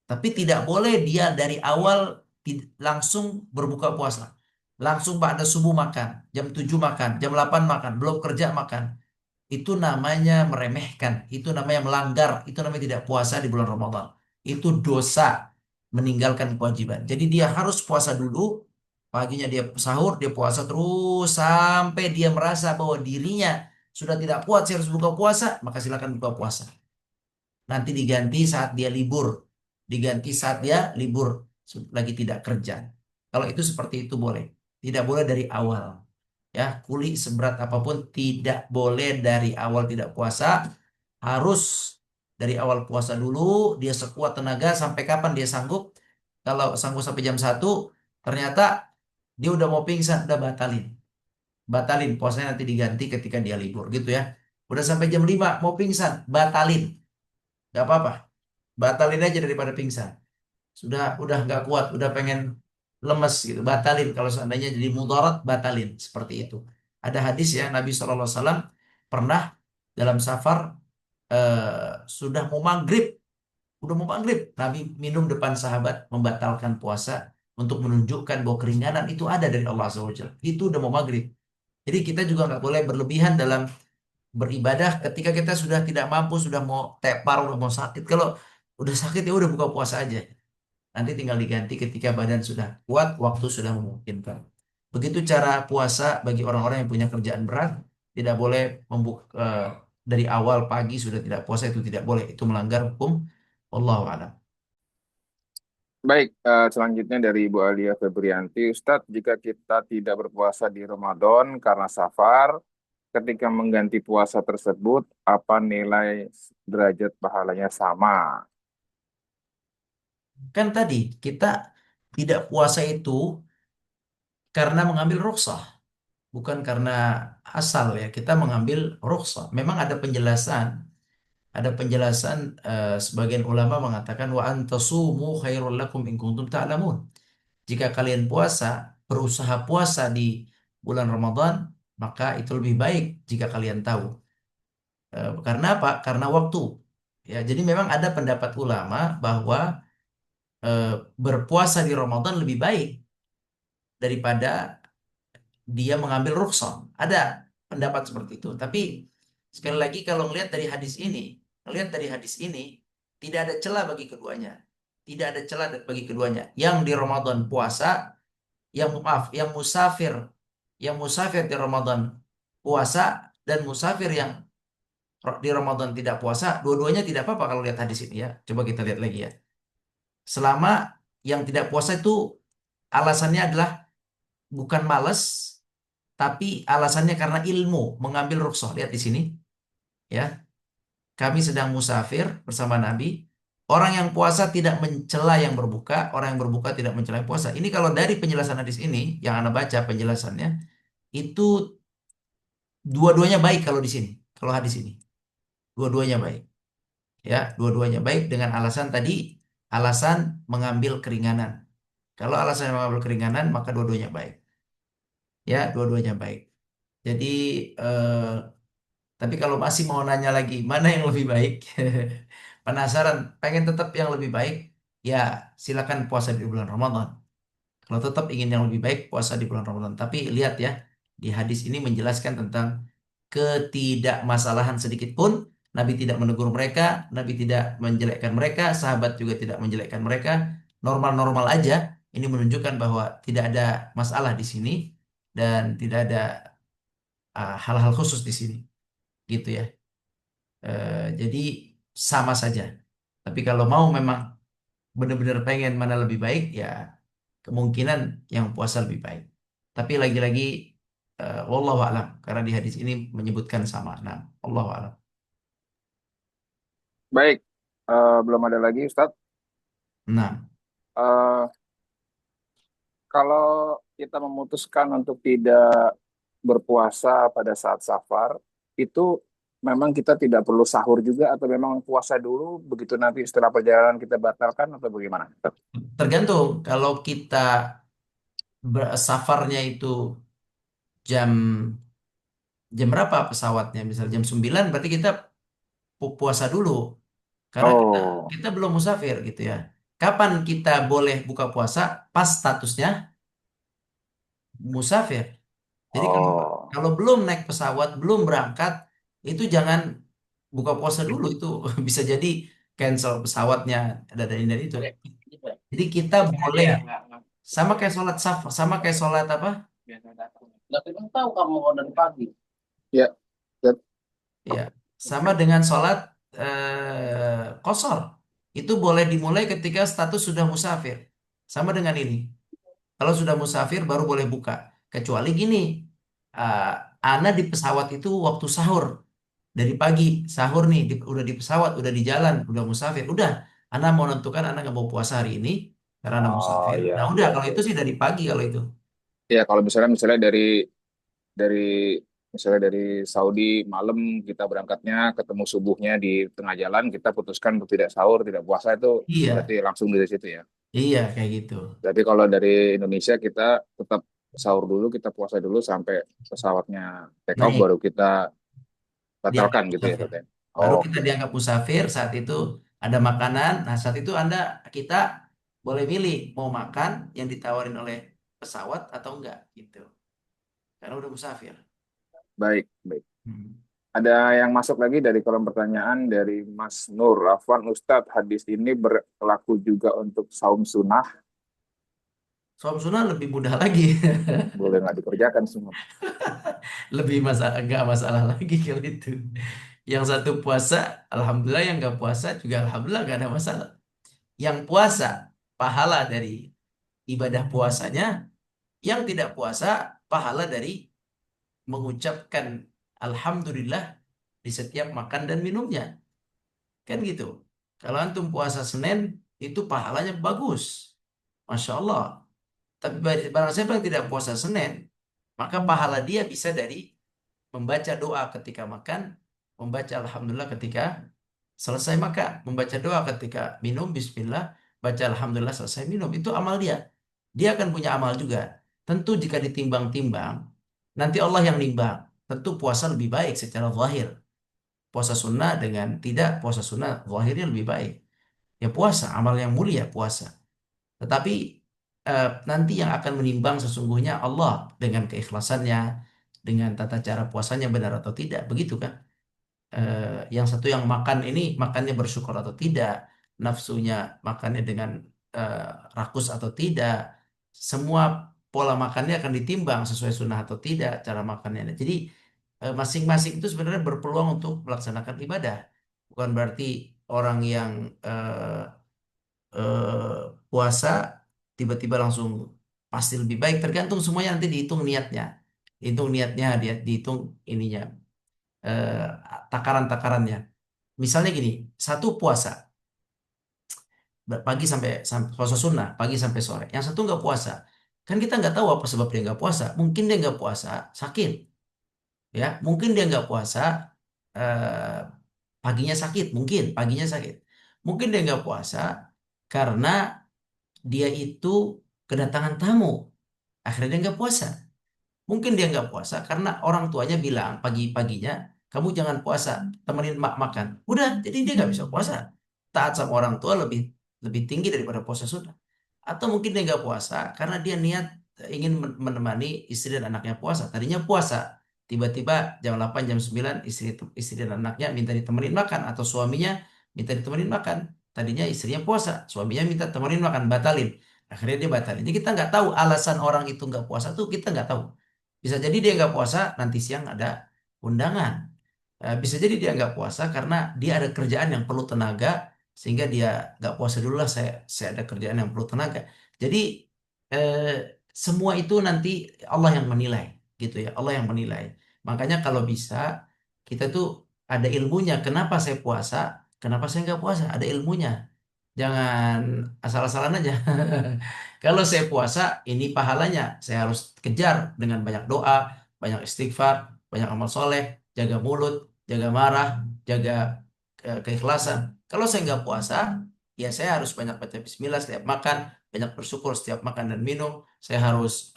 Tapi tidak boleh dia dari awal langsung berbuka puasa. Langsung pada subuh makan, jam 7 makan, jam 8 makan, belum kerja makan. Itu namanya meremehkan, itu namanya melanggar, itu namanya tidak puasa di bulan Ramadan. Itu dosa, meninggalkan kewajiban. Jadi dia harus puasa dulu, paginya dia sahur, dia puasa terus sampai dia merasa bahwa dirinya sudah tidak kuat, saya harus buka puasa, maka silakan buka puasa. Nanti diganti saat dia libur. Diganti saat dia libur lagi tidak kerja. Kalau itu seperti itu boleh. Tidak boleh dari awal. Ya, kuli seberat apapun tidak boleh dari awal tidak puasa. Harus dari awal puasa dulu, dia sekuat tenaga sampai kapan dia sanggup. Kalau sanggup sampai jam 1, ternyata dia udah mau pingsan, udah batalin. batalin puasanya, nanti diganti ketika dia libur gitu ya. Udah sampai jam 5 mau pingsan, batalin. Gak apa-apa. Batalin aja daripada pingsan. Udah nggak kuat, udah pengen lemes gitu. Batalin kalau seandainya jadi mudarat, batalin seperti itu. Ada hadis ya Nabi SAW pernah dalam safar sudah mau maghrib, udah mau maghrib, Nabi minum depan sahabat membatalkan puasa untuk menunjukkan bahwa keringanan itu ada dari Allah SWT. Itu udah mau maghrib. Jadi kita juga nggak boleh berlebihan dalam beribadah ketika kita sudah tidak mampu, sudah mau tepar, udah mau sakit. Kalau udah sakit ya udah buka puasa aja. Nanti tinggal diganti ketika badan sudah kuat, waktu sudah memungkinkan. Begitu cara puasa bagi orang-orang yang punya kerjaan berat, tidak boleh membuka dari awal pagi sudah tidak puasa, itu tidak boleh. Itu melanggar hukum. Wallahu a'lam. Baik, selanjutnya dari Ibu Alia Febrianti. Ustadz, jika kita tidak berpuasa di Ramadan karena safar, ketika mengganti puasa tersebut, apa nilai derajat pahalanya sama? Kan tadi kita tidak puasa itu karena mengambil rukhsah, bukan karena asal ya. Kita mengambil rukhsah. Memang ada penjelasan. Ada penjelasan sebagian ulama mengatakan wa antasumu khairul lakum in kuntum ta'lamun. Jika kalian puasa, berusaha puasa di bulan Ramadan, maka itu lebih baik jika kalian tahu. Karena apa? Karena waktu. Ya, jadi memang ada pendapat ulama bahwa eh, berpuasa di Ramadan lebih baik daripada dia mengambil rukhsah. Ada pendapat seperti itu. Tapi sekali lagi kalau ngelihat dari hadis ini tidak ada celah bagi keduanya. Tidak ada celah bagi keduanya. Yang di Ramadan puasa, yang musafir di Ramadan puasa dan musafir yang di Ramadan tidak puasa, dua-duanya tidak apa-apa kalau lihat hadis ini ya. Coba kita lihat lagi ya. Selama yang tidak puasa itu alasannya adalah bukan malas, tapi alasannya karena ilmu mengambil rukhsah. Lihat di sini ya. Kami sedang musafir bersama Nabi. Orang yang puasa tidak mencela yang berbuka, orang yang berbuka tidak mencela yang puasa. Ini kalau dari penjelasan hadis ini yang Anda baca penjelasannya itu dua-duanya baik kalau di sini. Kalau hadis ini, dua-duanya baik. Ya, dua-duanya baik dengan alasan tadi, alasan mengambil keringanan. Kalau alasan mengambil keringanan, maka dua-duanya baik. Ya, dua-duanya baik. Jadi eh, tapi kalau masih mau nanya lagi, mana yang lebih baik? Penasaran, pengen tetap yang lebih baik? Ya, silakan puasa di bulan Ramadan. Kalau tetap ingin yang lebih baik, puasa di bulan Ramadan. Tapi lihat ya, di hadis ini menjelaskan tentang ketidakmasalahan sedikit pun. Nabi tidak menegur mereka, Nabi tidak menjelekkan mereka, sahabat juga tidak menjelekkan mereka. Normal-normal aja. Ini menunjukkan bahwa tidak ada masalah di sini dan tidak ada hal-hal khusus di sini. Gitu ya. Jadi sama saja. Tapi kalau mau memang benar-benar pengen mana lebih baik, ya kemungkinan yang puasa lebih baik. Tapi lagi-lagi wallahu a'lam karena di hadis ini menyebutkan sama. Nah, wallahu a'lam. Baik, belum ada lagi Ustadz. Nah, Eh, Kalau kita memutuskan untuk tidak berpuasa pada saat safar, itu memang kita tidak perlu sahur juga atau memang puasa dulu, begitu nanti setelah perjalanan kita batalkan atau bagaimana? tergantung kalau kita safarnya itu jam jam berapa pesawatnya? Misal jam 9 berarti kita puasa dulu karena kita Oh, kita belum musafir gitu ya. Kapan kita boleh buka puasa? Pas statusnya musafir. Jadi kalau oh, kalau belum naik pesawat, belum berangkat, itu jangan buka puasa dulu. Itu bisa jadi cancel pesawatnya dan ini dan itu. Jadi kita boleh sama kayak sholat sama kayak sholat apa? Tapi kan tahu kamu mau dari pagi. ya, ya. Ya, sama dengan sholat qasar. Itu boleh dimulai ketika status sudah musafir. Sama dengan ini. Kalau sudah musafir baru boleh buka. Kecuali gini, uh, Ana di pesawat itu waktu sahur. Dari pagi, sahur nih, udah di pesawat, udah di jalan, udah musafir. Udah, Ana mau nentukan Ana nggak mau puasa hari ini karena Ana Oh musafir. iya, Nah udah, iya, kalau iya. itu sih dari pagi kalau itu. Ya kalau misalnya dari dari misalnya dari Saudi malam kita berangkatnya ketemu subuhnya di tengah jalan kita putuskan untuk tidak sahur tidak puasa itu berarti Iya, langsung dari situ ya. iya kayak gitu. Tapi kalau dari Indonesia kita tetap sahur dulu kita puasa dulu sampai pesawatnya take off baru Naik, kita dianggap batalkan gitu ya musafir. katanya. Baru Oh, kita dianggap musafir, saat itu ada makanan. Nah, saat itu kita boleh milih mau makan yang ditawarin oleh pesawat atau enggak gitu. Karena udah musafir. baik, baik. Hmm. Ada yang masuk lagi dari kolom pertanyaan dari Mas Nur Afwan Ustadz, hadis ini berlaku juga untuk saum sunnah, Soal sunnah lebih mudah lagi. boleh nggak dikerjakan semua. Lebih masalah, enggak masalah lagi kalau itu. Yang satu puasa, alhamdulillah. Yang enggak puasa juga alhamdulillah enggak ada masalah. Yang puasa, pahala dari ibadah puasanya. Yang tidak puasa, pahala dari mengucapkan alhamdulillah di setiap makan dan minumnya. Kan gitu. Kalau antum puasa Senin, itu pahalanya bagus. Masya Allah. Tapi barang siapa yang tidak puasa Senin, maka pahala dia bisa dari membaca doa ketika makan, membaca alhamdulillah ketika selesai makan, membaca doa ketika minum, bismillah, baca alhamdulillah selesai minum. Itu amal dia. Dia akan punya amal juga. Tentu jika ditimbang-timbang, nanti Allah yang nimbang. Tentu puasa lebih baik secara zahir. Puasa sunnah dengan tidak puasa sunnah, zahirnya lebih baik. Ya puasa, amal yang mulia puasa. Tetapi nanti yang akan menimbang sesungguhnya Allah dengan keikhlasannya, dengan tata cara puasanya benar atau tidak. Begitu kan? Yang satu yang makan ini makannya bersyukur atau tidak, nafsunya makannya dengan eh, rakus atau tidak, semua pola makannya akan ditimbang sesuai sunnah atau tidak cara makannya. Jadi masing-masing itu sebenarnya berpeluang untuk melaksanakan ibadah. Bukan berarti orang yang puasa tiba-tiba langsung pasti lebih baik. Tergantung semuanya nanti dihitung niatnya, dihitung niatnya, dia dihitung ininya eh, takaran-takarannya. Misalnya gini, satu puasa pagi sampai puasa sunnah pagi sampai sore, yang satu nggak puasa, kan kita nggak tahu apa sebab dia nggak puasa. Mungkin dia nggak puasa sakit, ya. Mungkin dia nggak puasa eh, paginya sakit, mungkin paginya sakit. Mungkin dia nggak puasa karena dia itu kedatangan tamu, akhirnya dia nggak puasa. Mungkin dia nggak puasa karena orang tuanya bilang pagi-paginya, kamu jangan puasa, temenin mak makan. Udah, jadi dia nggak bisa puasa. Taat sama orang tua lebih lebih tinggi daripada puasa sunnah. Atau mungkin dia nggak puasa karena dia niat ingin menemani istri dan anaknya puasa. Tadinya puasa, tiba-tiba jam 8 jam 9 istri dan anaknya minta ditemenin makan, atau suaminya minta ditemenin makan. Tadinya istrinya puasa, suaminya minta temenin makan, batalin. Akhirnya dia batalin. Jadi kita nggak tahu alasan orang itu nggak puasa tuh, kita nggak tahu. Bisa jadi dia nggak puasa nanti siang ada undangan. Bisa jadi dia nggak puasa karena dia ada kerjaan yang perlu tenaga, sehingga dia nggak puasa dulu lah, saya ada kerjaan yang perlu tenaga. Jadi eh, semua itu nanti Allah yang menilai, gitu ya, Allah yang menilai. Makanya kalau bisa kita tuh ada ilmunya. Kenapa saya puasa? Kenapa saya nggak puasa? Ada ilmunya. Jangan asal-asalan aja. Kalau saya puasa, ini pahalanya. Saya harus kejar dengan banyak doa, banyak istighfar, banyak amal soleh, jaga mulut, jaga marah, jaga keikhlasan. Kalau saya nggak puasa, ya saya harus banyak baca bismillah setiap makan, banyak bersyukur setiap makan dan minum. Saya harus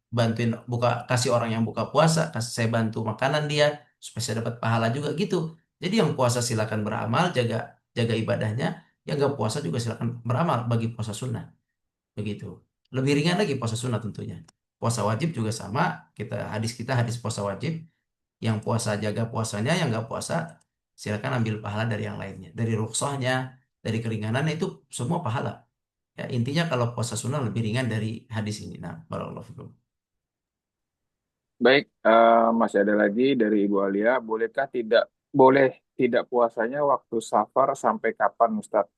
bantuin kasih orang yang buka puasa, kasih saya bantu makanan dia, supaya saya dapat pahala juga gitu. Jadi yang puasa silakan beramal, jaga jaga ibadahnya. Yang nggak puasa juga silakan beramal bagi puasa sunnah. Begitu. Lebih ringan lagi puasa sunnah tentunya. Puasa wajib juga sama. Kita hadis puasa wajib. Yang puasa jaga puasanya, yang nggak puasa silakan ambil pahala dari yang lainnya. Dari rukhsahnya, dari keringanannya, itu semua pahala. Ya, intinya kalau puasa sunnah lebih ringan dari hadis ini. Nah, barakallahu fikum. Baik, masih ada lagi dari Ibu Alia. Boleh tidak puasanya waktu safar sampai kapan Ustadz?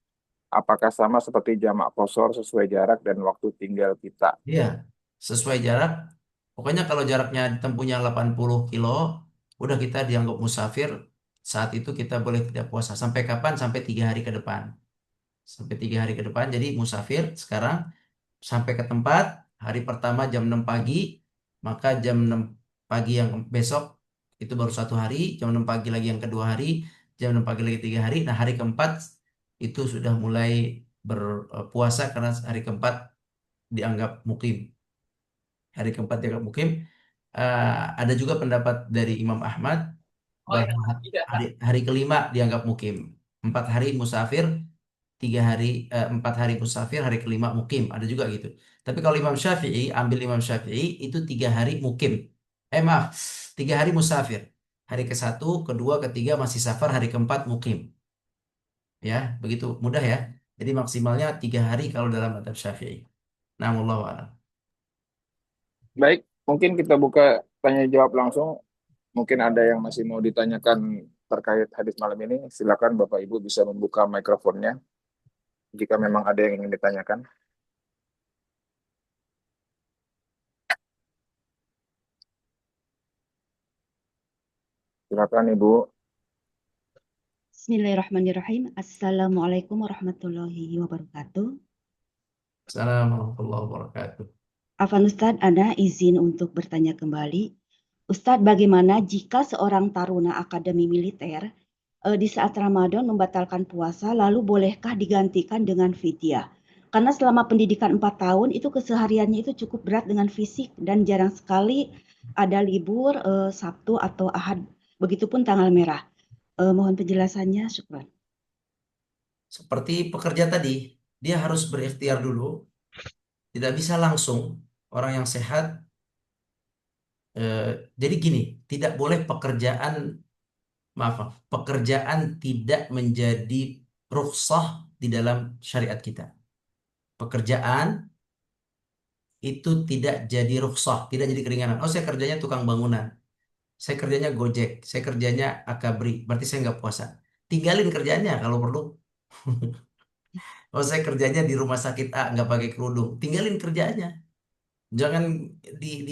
Apakah sama seperti jamak qashar sesuai jarak dan waktu tinggal kita? Iya, sesuai jarak. Pokoknya kalau jaraknya ditempuhnya 80 kilo, udah kita dianggap musafir. Saat itu kita boleh tidak puasa. Sampai kapan? Sampai 3 hari ke depan. Sampai 3 hari ke depan. Jadi musafir sekarang sampai ke tempat, hari pertama jam 6 pagi, maka jam 6, pagi yang besok itu baru 1 hari, jam 6 pagi lagi yang kedua hari, jam 6 pagi lagi 3 hari. Nah, hari keempat itu sudah mulai berpuasa karena hari keempat dianggap mukim. Hari keempat dianggap mukim. Ada juga pendapat dari Imam Ahmad Oh yang bahwa tidak. hari kelima dianggap mukim. 4 hari musafir, 3 hari, 4 hari musafir, hari kelima mukim. Ada juga gitu. Tapi kalau Imam Syafi'i, ambil Imam Syafi'i itu 3 hari mukim. Maaf, 3 hari musafir. Hari ke-1, kedua, ketiga masih safar, hari keempat mukim. Ya, begitu mudah ya. Jadi maksimalnya 3 hari kalau dalam madhab Syafi'i. Nah, wallahu a'lam. Baik, mungkin kita buka tanya jawab langsung. Mungkin ada yang masih mau ditanyakan terkait hadis malam ini. Silakan Bapak Ibu bisa membuka mikrofonnya jika memang ada yang ingin ditanyakan. Silakan Ibu. Bismillahirrahmanirrahim. Assalamualaikum warahmatullahi wabarakatuh. Assalamualaikum warahmatullahi wabarakatuh. Afan Ustadz, ada izin untuk bertanya kembali. Ustadz, bagaimana jika seorang taruna akademi militer di saat Ramadan membatalkan puasa, lalu bolehkah digantikan dengan fidyah? Karena selama pendidikan 4 tahun itu kesehariannya itu cukup berat dengan fisik dan jarang sekali ada libur Sabtu atau Ahad. Begitupun tanggal merah. Mohon penjelasannya, syukran. Seperti pekerja tadi, dia harus berikhtiar dulu, tidak bisa langsung. Orang yang sehat, jadi gini, tidak boleh pekerjaan tidak menjadi rukhsah di dalam syariat kita. Pekerjaan itu tidak jadi rukhsah, tidak jadi keringanan. Oh, saya kerjanya tukang bangunan, saya kerjanya Gojek, saya kerjanya Akabri, berarti saya nggak puasa. Tinggalin kerjanya kalau perlu. Oh, saya kerjanya di rumah sakit A, nggak pakai kerudung. Tinggalin kerjanya. Jangan di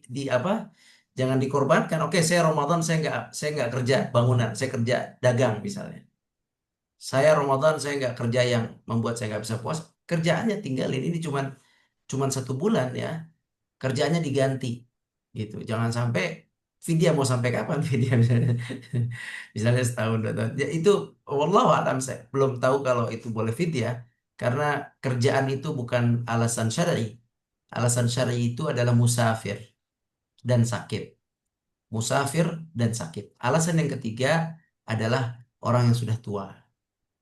di apa? Jangan dikorbankan. Oke, saya Ramadan saya nggak kerja bangunan, saya kerja dagang misalnya. Saya Ramadan saya nggak kerja yang membuat saya nggak bisa puasa. Kerjaannya tinggalin. Ini cuman 1 bulan ya. Kerjaannya diganti gitu. Jangan sampai vidya mau sampai kapan vidya misalnya, misalnya setahun 2 tahun. Ya, itu wallahu alam, saya belum tahu kalau itu boleh vidya karena kerjaan itu bukan alasan syar'i. Alasan syar'i itu adalah musafir dan sakit. Musafir dan sakit. Alasan yang ketiga adalah orang yang sudah tua.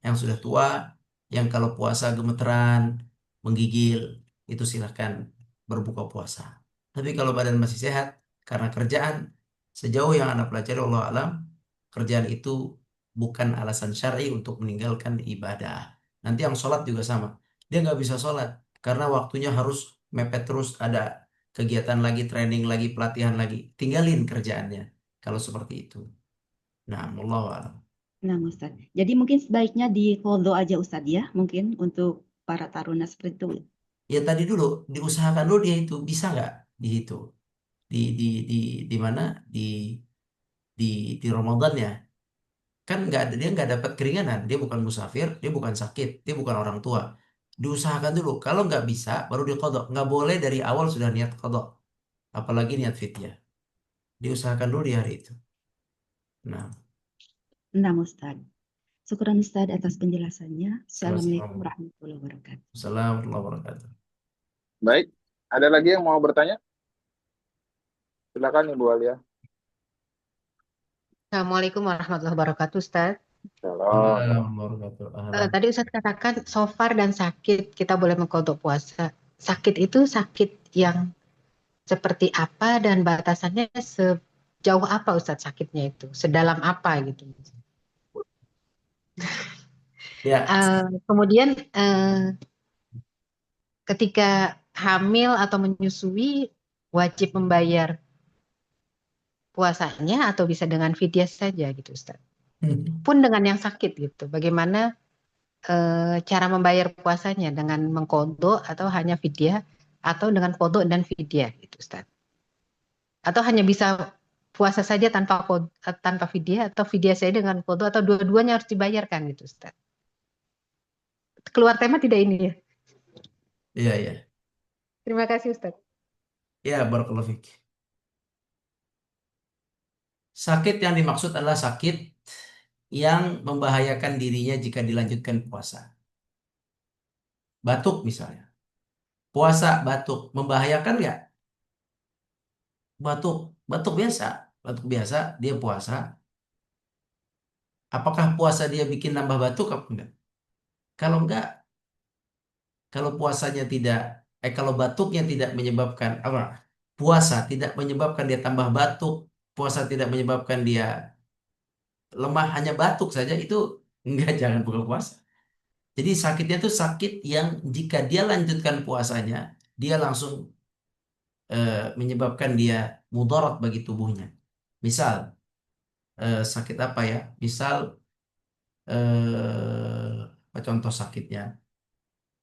Yang sudah tua, yang kalau puasa gemeteran, menggigil, itu silahkan berbuka puasa. Tapi kalau badan masih sehat, karena kerjaan, sejauh yang Anda pelajari, Allah alam, kerjaan itu bukan alasan syar'i untuk meninggalkan ibadah. Nanti yang sholat juga sama. Dia nggak bisa sholat, karena waktunya harus mepet terus, ada kegiatan lagi, training lagi, pelatihan lagi. Tinggalin kerjaannya, kalau seperti itu. Nah, Allah alam. Nah, Ustadz. Jadi mungkin sebaiknya di follow aja Ustadz ya, mungkin untuk para taruna seperti itu. Ya tadi dulu diusahakan dulu dia itu bisa nggak di itu di di mana di Ramadan ya, kan nggak ada, dia nggak dapat keringanan, dia bukan musafir, dia bukan sakit, dia bukan orang tua. Diusahakan dulu, kalau nggak bisa baru dikodok. Nggak boleh dari awal sudah niat kodok, apalagi niat fidyah. Diusahakan dulu di hari itu. Nah, Nah, Ustadz. Syukuran Ustadz atas penjelasannya. Assalamualaikum Assalamualaikum warahmatullahi wabarakatuh. warahmatullahi wabarakatuh. Baik, ada lagi yang mau bertanya? Silakan Ibu Alia. Assalamualaikum warahmatullahi wabarakatuh, Ustaz. Salam. Warahmatullahi wabarakatuh. Tadi Ustaz katakan sofar dan sakit kita boleh mengkodok puasa. Sakit itu sakit yang seperti apa dan batasannya sejauh apa Ustaz sakitnya itu? Sedalam apa gitu? Ya, Kemudian ketika hamil atau menyusui wajib membayar puasanya atau bisa dengan fidyah saja gitu Ustaz. Pun dengan yang sakit gitu. Bagaimana cara membayar puasanya dengan mengkodok atau hanya fidyah atau dengan kodok dan fidyah gitu Ustaz. Atau hanya bisa puasa saja tanpa fidyah atau fidyah saja dengan kodok atau dua-duanya harus dibayarkan gitu Ustaz. Keluar tema tidak ini ya? iya, iya. Terima kasih Ustaz. Ya, barakallahu fiik. Sakit yang dimaksud adalah sakit yang membahayakan dirinya jika dilanjutkan puasa. Batuk misalnya. Puasa batuk membahayakan nggak? Batuk, batuk biasa. Batuk biasa, dia puasa. Apakah puasa dia bikin nambah batuk apa enggak? Kalau enggak, kalau puasanya tidak, kalau batuknya tidak menyebabkan apa? Puasa tidak menyebabkan dia tambah batuk, puasa tidak menyebabkan dia lemah, hanya batuk saja itu enggak, jangan buka puasa. Jadi sakitnya itu sakit yang jika dia lanjutkan puasanya, dia langsung menyebabkan dia mudarat bagi tubuhnya. Misal sakit apa ya? Misal apa contoh sakitnya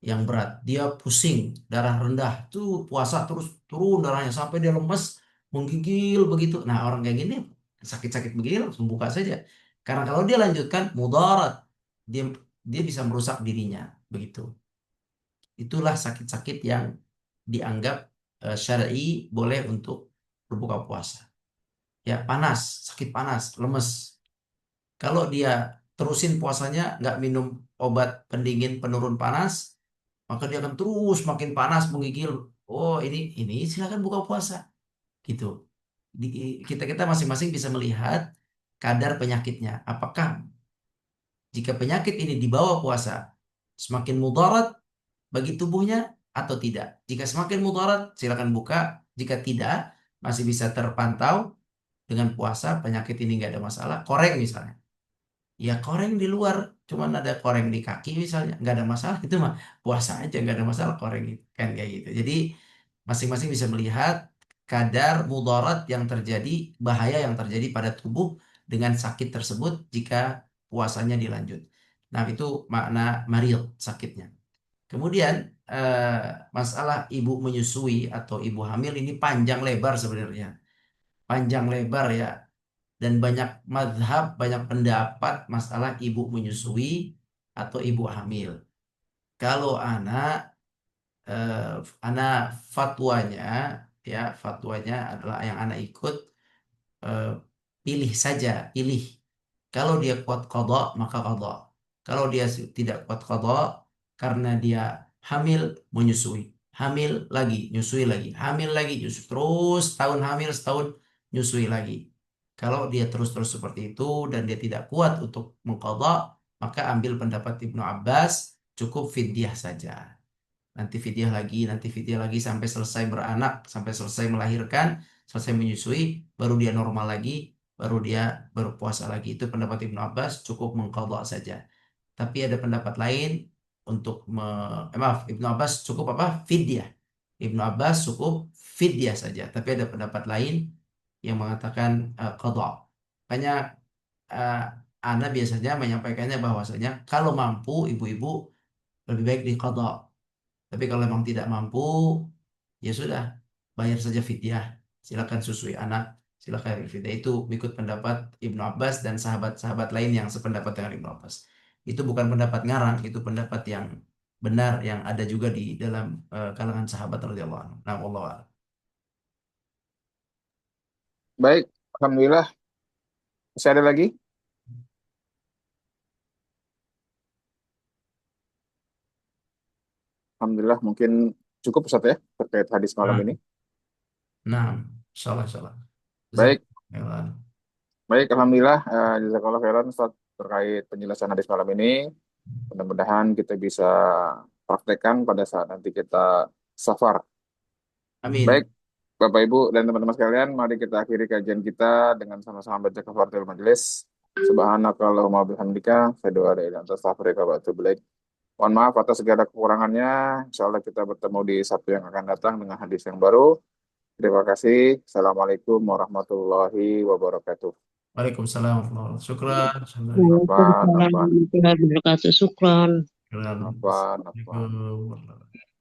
yang berat, dia pusing, darah rendah, tuh puasa terus turun darahnya sampai dia lemes, menggigil begitu. Nah, orang kayak gini sakit-sakit begini langsung buka saja. Karena kalau dia lanjutkan mudarat, dia dia bisa merusak dirinya begitu. Itulah sakit-sakit yang dianggap syar'i boleh untuk berbuka puasa. Ya, panas, sakit panas, lemes. Kalau dia terusin puasanya, nggak minum obat pendingin penurun panas, maka dia akan terus makin panas, menggigil. Oh, ini silakan buka puasa. Gitu. Kita kita masing-masing bisa melihat kadar penyakitnya. Apakah jika penyakit ini dibawa puasa semakin mudarat bagi tubuhnya atau tidak? Jika semakin mudarat, silakan buka. Jika tidak, masih bisa terpantau dengan puasa, penyakit ini nggak ada masalah. Koreng misalnya. Ya koreng di luar, cuman ada koreng di kaki misalnya, nggak ada masalah, itu mah puasa aja, nggak ada masalah koreng itu kan kayak gitu. Jadi masing-masing bisa melihat kadar mudarat yang terjadi, bahaya yang terjadi pada tubuh dengan sakit tersebut jika puasanya dilanjut. Nah, itu makna maril, sakitnya. Kemudian eh, masalah ibu menyusui atau ibu hamil ini panjang lebar sebenarnya, panjang lebar ya, dan banyak mazhab, banyak pendapat masalah ibu menyusui atau ibu hamil. Kalau eh, anak fatwanya, ya fatwanya adalah yang anak ikut, eh, pilih saja, pilih. Kalau dia kuat qada, maka qada. Kalau dia tidak kuat qada karena dia hamil, menyusui. Hamil lagi, nyusui lagi. Hamil lagi, nyusui. Terus tahun hamil, setahun nyusui lagi. Kalau dia terus-terus seperti itu dan dia tidak kuat untuk mengqada, maka ambil pendapat Ibnu Abbas, cukup fidyah saja. Nanti fidyah lagi, nanti fidyah lagi sampai selesai beranak, sampai selesai melahirkan, selesai menyusui, baru dia normal lagi, baru dia berpuasa lagi. Itu pendapat Ibnu Abbas, cukup mengqadha saja. Tapi ada pendapat lain untuk maaf, Ibnu Abbas cukup apa? Fidyah. Ibnu Abbas cukup fidyah saja. Tapi ada pendapat lain yang mengatakan qadha. Makanya uh, Ana biasanya menyampaikannya bahwasanya kalau mampu ibu-ibu lebih baik di qadha. Tapi kalau memang tidak mampu, ya sudah, bayar saja fidyah. Silakan susui anak, silakan fidyah. Itu ikut pendapat Ibnu Abbas dan sahabat-sahabat lain yang sependapat dengan Ibnu Abbas. Itu bukan pendapat ngarang, itu pendapat yang benar yang ada juga di dalam kalangan sahabat radhiyallahu anhu. Nah, wallahu a'lam. Baik, Alhamdulillah. Masih ada lagi? Alhamdulillah, mungkin cukup Ustaz ya, terkait hadis malam Nah, ini. nah, insyaallah, insyaallah. Baik, Jazakumullah. baik, Alhamdulillah. Jazakallah khairan Ustaz terkait penjelasan hadis malam ini. Mudah-mudahan kita bisa praktekkan pada saat nanti kita safar. Baik, Amin. Bapak Ibu dan teman-teman sekalian, mari kita akhiri kajian kita dengan sama-sama baca kafaratul majelis. Subhanakallahumma bihamdika, asyhadu an la ilaha illa anta astaghfiruka wa atubu ilaik. Mohon maaf atas segala kekurangannya. Insya Allah kita bertemu di Sabtu yang akan datang dengan hadis yang baru. Terima kasih. Assalamualaikum warahmatullahi wabarakatuh. Waalaikumsalam warahmatullahi wabarakatuh. Syukran. Alhamdulillah. Nafan, Waalaikumsalam nafan, warahmatullahi wabarakatuh. Syukran. Syukran. nafan, nafan. Assalamualaikum warahmatullahi wabarakatuh.